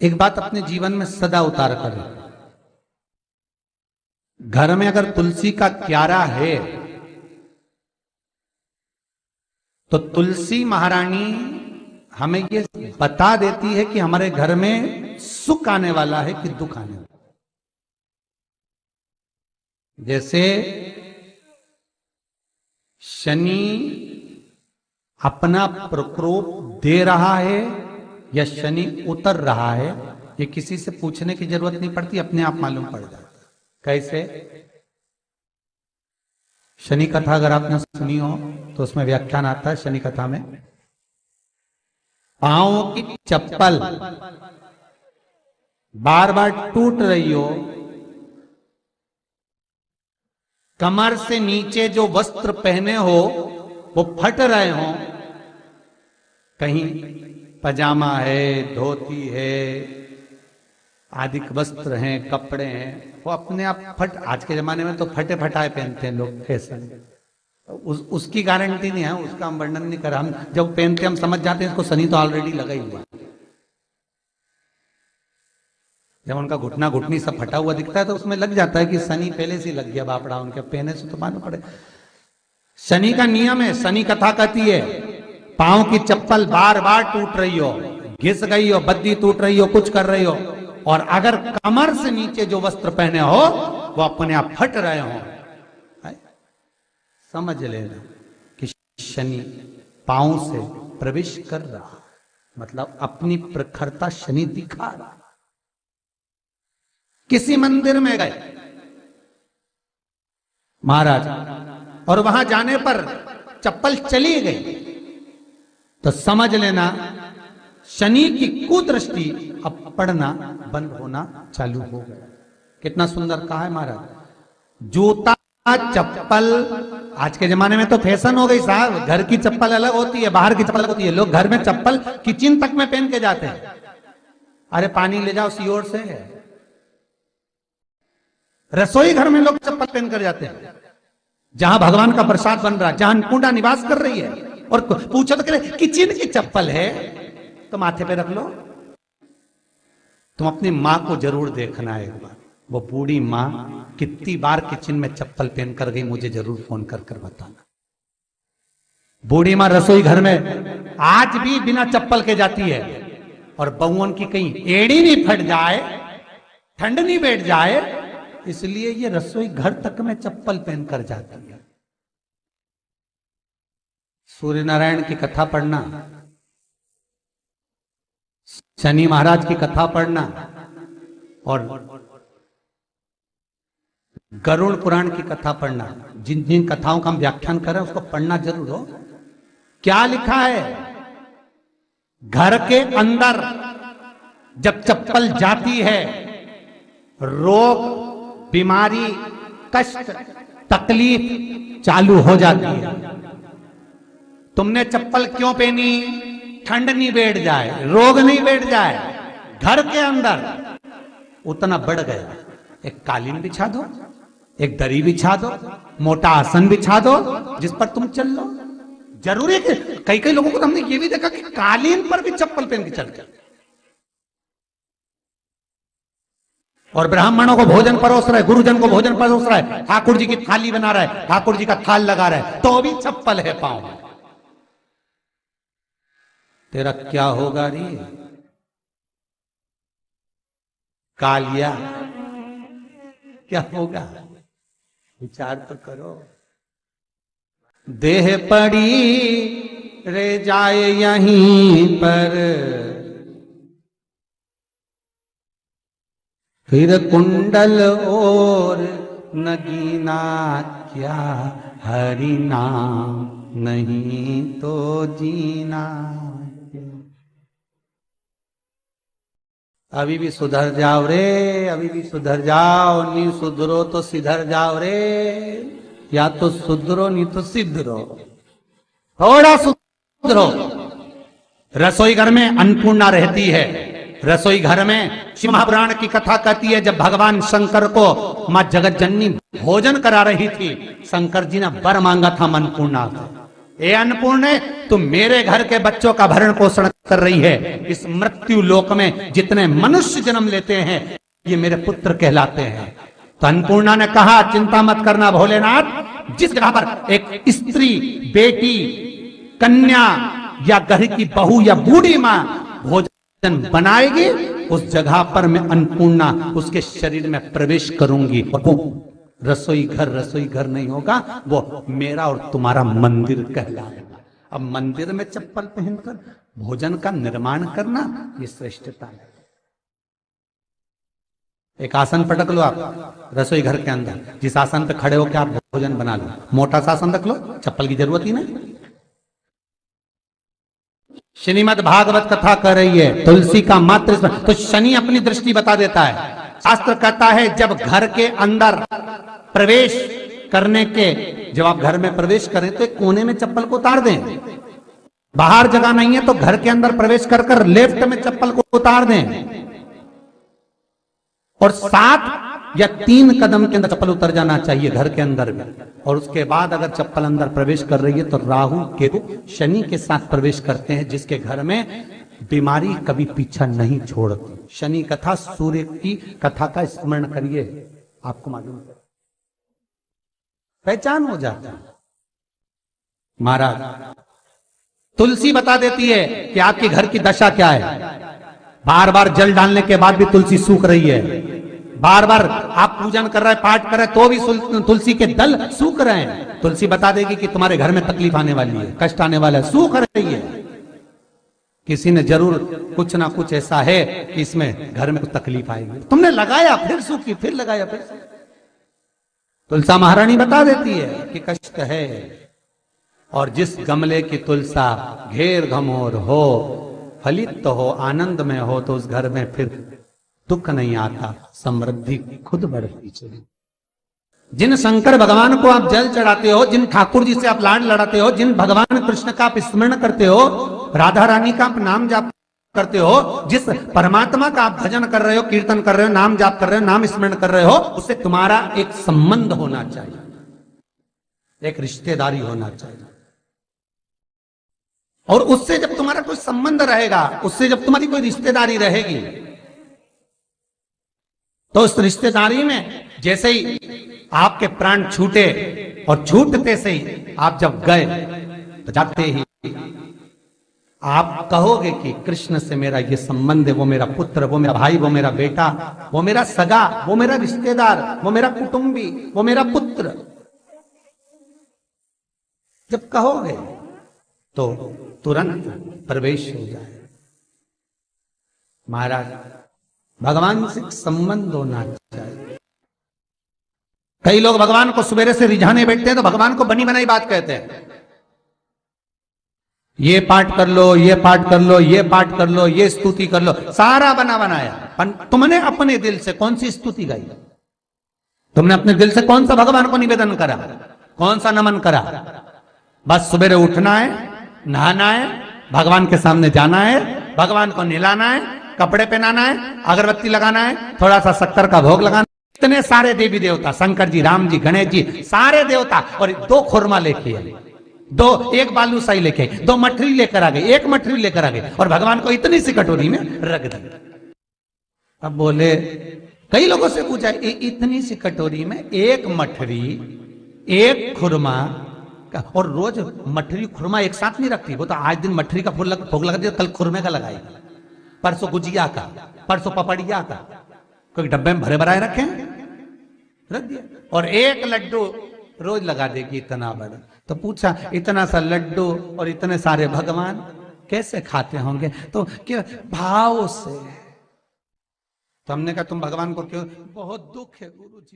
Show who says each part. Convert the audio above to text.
Speaker 1: एक बात अपने जीवन में सदा उतार करें, घर में अगर तुलसी का क्यारा है तो तुलसी महारानी हमें ये बता देती है कि हमारे घर में सुख आने वाला है कि दुख आने वाला है। जैसे शनि अपना प्रकोप दे रहा है या शनि उतर रहा है, ये किसी से पूछने की जरूरत नहीं पड़ती, अपने आप मालूम पड़ जाता। कैसे? शनि कथा अगर आपने सुनी हो तो उसमें व्याख्यान आता है शनि कथा में, पांव की चप्पल बार बार टूट रही हो, कमर से नीचे जो वस्त्र पहने हो वो फट रहे हो, कहीं पजामा है, धोती है, आदि वस्त्र हैं, कपड़े हैं, वो अपने आप फट। आज के जमाने में तो फटे फटाए पहनते हैं लोग, फैशन। उसकी गारंटी नहीं है, उसका हम वर्णन नहीं कर रहे। हम जब पहनते हम समझ जाते हैं इसको शनि तो ऑलरेडी लगा ही हुआ। जब उनका घुटना घुटनी सब फटा हुआ दिखता है तो उसमें लग जाता है कि शनि पहले से लग गया बापड़ा, उनके पहने से तो मालूम पड़े। शनि का नियम है, शनि कथा कहती है पांव की चप्पल बार बार टूट रही हो, घिस गई हो, बद्दी टूट रही हो, कुछ कर रही हो, और अगर कमर से नीचे जो वस्त्र पहने हो वो अपने आप फट रहे हो, समझ लेना कि शनि पांव से प्रवेश कर रहा, मतलब अपनी प्रखरता शनि दिखा रहा। किसी मंदिर में गए महाराज और वहां जाने पर चप्पल चली गई तो समझ लेना शनि की कुदृष्टि अब पड़ना बंद होना चालू हो गया। कितना सुंदर कहा है महाराज। जूता चप्पल आज के जमाने में तो फैशन हो गई साहब, घर की चप्पल अलग होती है, बाहर की चप्पल अलग होती है। लोग घर में चप्पल किचन तक में पहन के जाते हैं। अरे पानी ले जाओ सीओर से, रसोई घर में लोग चप्पल पहन कर जाते हैं, जहां भगवान का प्रसाद बन रहा है, जहां अन्नपूर्णा निवास कर रही है, और पूछो तो कह किचन की चप्पल है तो माथे पे रख लो। तुम अपनी मां को जरूर देखना है एक बार, वो बूढ़ी मां कितनी बार किचन में चप्पल पहन कर गई, मुझे जरूर फोन कर कर बताना। बूढ़ी मां रसोई घर में आज भी बिना चप्पल के जाती है, और बहुओं की कहीं एड़ी नहीं फट जाए, ठंड नहीं बैठ जाए, इसलिए ये रसोई घर तक में चप्पल पहन कर जाती है। सूर्य नारायण की कथा पढ़ना, शनि महाराज की कथा पढ़ना, और गरुड़ पुराण की कथा पढ़ना, जिन जिन कथाओं का हम व्याख्यान कर रहे हैं उसको पढ़ना जरूर हो। क्या लिखा है? घर के अंदर जब चप्पल जाती है, रोग, बीमारी, कष्ट, तकलीफ चालू हो जाती है। तुमने चप्पल क्यों पहनी? ठंड नहीं बैठ जाए, रोग नहीं बैठ जाए। घर के अंदर उतना बढ़ गया, एक कालीन बिछा दो, एक दरी बिछा दो, मोटा आसन बिछा दो, जिस पर तुम चल लो। जरूरी है कि कई कई लोगों को तो हमने ये भी देखा कि कालीन पर भी चप्पल पहन के चलते, और ब्राह्मणों को भोजन परोस रहा है, गुरुजन को भोजन परोस रहा है, ठाकुर जी की थाली बना रहा है, ठाकुर जी का थाल लगा रहा है, तो भी चप्पल है पांव में। तेरा क्या होगा रे कालिया, क्या होगा? विचार तो करो। देह पड़ी रे जाए यहीं पर, फिर कुंडल और नगीना, क्या हरि नाम नहीं तो जीना। अभी भी सुधर जाओ रे, अभी भी सुधर जाओ, नहीं सुधरो तो सिधर जाओ रे, या तो सुधरो नहीं तो सिद्धरो, थोड़ा सुधरो। रसोई घर में अन्नपूर्णा रहती है, रसोई घर में शिव महापुराण की कथा कहती है जब भगवान शंकर को मां जगत जननी भोजन करा रही थी, शंकर जी ने वर मांगा था अन्नपूर्णा से, ए अन्नपूर्णे, तुम मेरे घर के बच्चों का भरण पोषण कर रही है। इस मृत्यु लोक में जितने मनुष्य जन्म लेते हैं ये मेरे पुत्र कहलाते हैं। तो अन्नपूर्णा ने कहा, चिंता मत करना भोलेनाथ, जिस जगह पर एक स्त्री, बेटी, कन्या या घर की बहू या बूढ़ी मां भोजन बनाएगी, उस जगह पर मैं अन्नपूर्णा उसके शरीर में प्रवेश करूंगी। और वो रसोई घर नहीं होगा, वो मेरा और तुम्हारा मंदिर कहलाएगा। अब मंदिर में चप्पल पहनकर भोजन का निर्माण करना ये श्रेष्ठता है। एक आसन पटक लो आप रसोई घर के अंदर, जिस आसन पे खड़े होकर आप भोजन बना लो, मोटा सा आसन रख लो, चप्पल की जरूरत ही नहीं। श्रीमद् भागवत कथा कर रही है, तुलसी का मात्र तो शनि अपनी दृष्टि बता देता है। शास्त्र कहता है जब घर के अंदर प्रवेश करने के, जब आप घर में प्रवेश करें तो एक कोने में चप्पल को उतार दें। बाहर जगह नहीं है तो घर के अंदर प्रवेश कर कर लेफ्ट में चप्पल को उतार दें, और 7 या 3 कदम के अंदर चप्पल उतर जाना चाहिए घर के अंदर में। और उसके बाद अगर चप्पल अंदर प्रवेश कर रही है तो राहु केतु शनि के साथ प्रवेश करते हैं, जिसके घर में बीमारी कभी पीछा नहीं छोड़ती। शनि कथा, सूर्य की कथा का स्मरण करिए, आपको मालूम है, पहचान हो जाता है। महाराज तुलसी बता देती है कि आपके घर की दशा क्या है। बार बार जल डालने के बाद भी तुलसी सूख रही है, बार बार आप पूजन कर रहे, पाठ कर रहे तो भी तुलसी के दल सूख रहे हैं। तुलसी बता देगी कि तुम्हारे घर में तकलीफ आने वाली है, कष्ट आने वाला है, सूख रही है। किसी ने जरूर कुछ ना कुछ ऐसा है कि इसमें घर में कुछ तकलीफ आएगी, तुमने लगाया फिर सूखी, फिर लगाया फिर। तुलसा महारानी बता देती है कि कष्ट है। और जिस गमले की तुलसा घेर घमोर हो, फलित तो हो, आनंद में हो, तो उस घर में फिर दुख नहीं आता, समृद्धि खुद बढ़ती चली। जिन शंकर भगवान को आप जल चढ़ाते हो, जिन ठाकुर जी से आप लाड लड़ाते हो, जिन भगवान कृष्ण का आप स्मरण करते हो, राधा रानी का आप नाम जाप करते हो, जिस परमात्मा का आप भजन कर रहे हो, कीर्तन कर रहे हो, नाम जाप कर रहे हो, नाम स्मरण कर रहे हो, उससे तुम्हारा एक संबंध होना चाहिए, एक रिश्तेदारी होना चाहिए। और उससे जब तुम्हारा कोई संबंध रहेगा, उससे जब तुम्हारी कोई रिश्तेदारी रहेगी, तो उस रिश्तेदारी में जैसे ही आपके प्राण छूटे और छूटते से ही आप जब गए तो जाते ही आप कहोगे कि कृष्ण से मेरा ये संबंध है, वो मेरा पुत्र, वो मेरा भाई, वो मेरा बेटा, वो मेरा सगा, वो मेरा रिश्तेदार, वो मेरा कुटुंबी, वो मेरा पुत्र। जब कहोगे तो तुरंत प्रवेश हो जाए। महाराज भगवान से संबंध होना चाहिए। कई लोग भगवान को सवेरे से रिझाने बैठते हैं तो भगवान को बनी बनाई बात कहते हैं, ये पाठ कर लो, ये पाठ कर लो, ये पाठ कर लो, ये स्तुति कर लो, सारा बना बनाया। तुमने अपने दिल से कौन सी स्तुति गाई? तुमने अपने दिल से कौन सा भगवान को निवेदन करा, कौन सा नमन करा? बस सवेरे उठना है, नहाना है, भगवान के सामने जाना है, भगवान को नहलाना है, कपड़े पहनाना है, अगरबत्ती लगाना है, थोड़ा सा शक्कर का भोग लगाना। इतने सारे देवी देवता, शंकर जी, राम जी, गणेश जी, सारे देवता, और 2 खुरमा लेके आए, 1 बालूशाही लेके आए, 2 मठरी लेकर आ गए, 1 मठरी लेकर आ गए, और भगवान को इतनी सी कटोरी में रख दी। अब बोले, कई लोगों से पूछा, इतनी सी कटोरी में 1 मठरी, 1 खुरमा, और रोज मठरी खुरमा एक साथ नहीं रखती, वो तो आज दिन मठरी का भोग लगा दिया, कल खुरमे का लगाई, परसों गुजिया का, परसों पपड़िया का, कोई डब्बे में भरे भराए रखे रख दिया, और 1 लड्डू रोज लगा देगी इतना बड़ा। तो पूछा, इतना सा लड्डू और इतने सारे भगवान कैसे खाते होंगे? तो क्या भाव से। तो हमने कहा, तुम भगवान को क्यों? बहुत दुख है गुरु जी।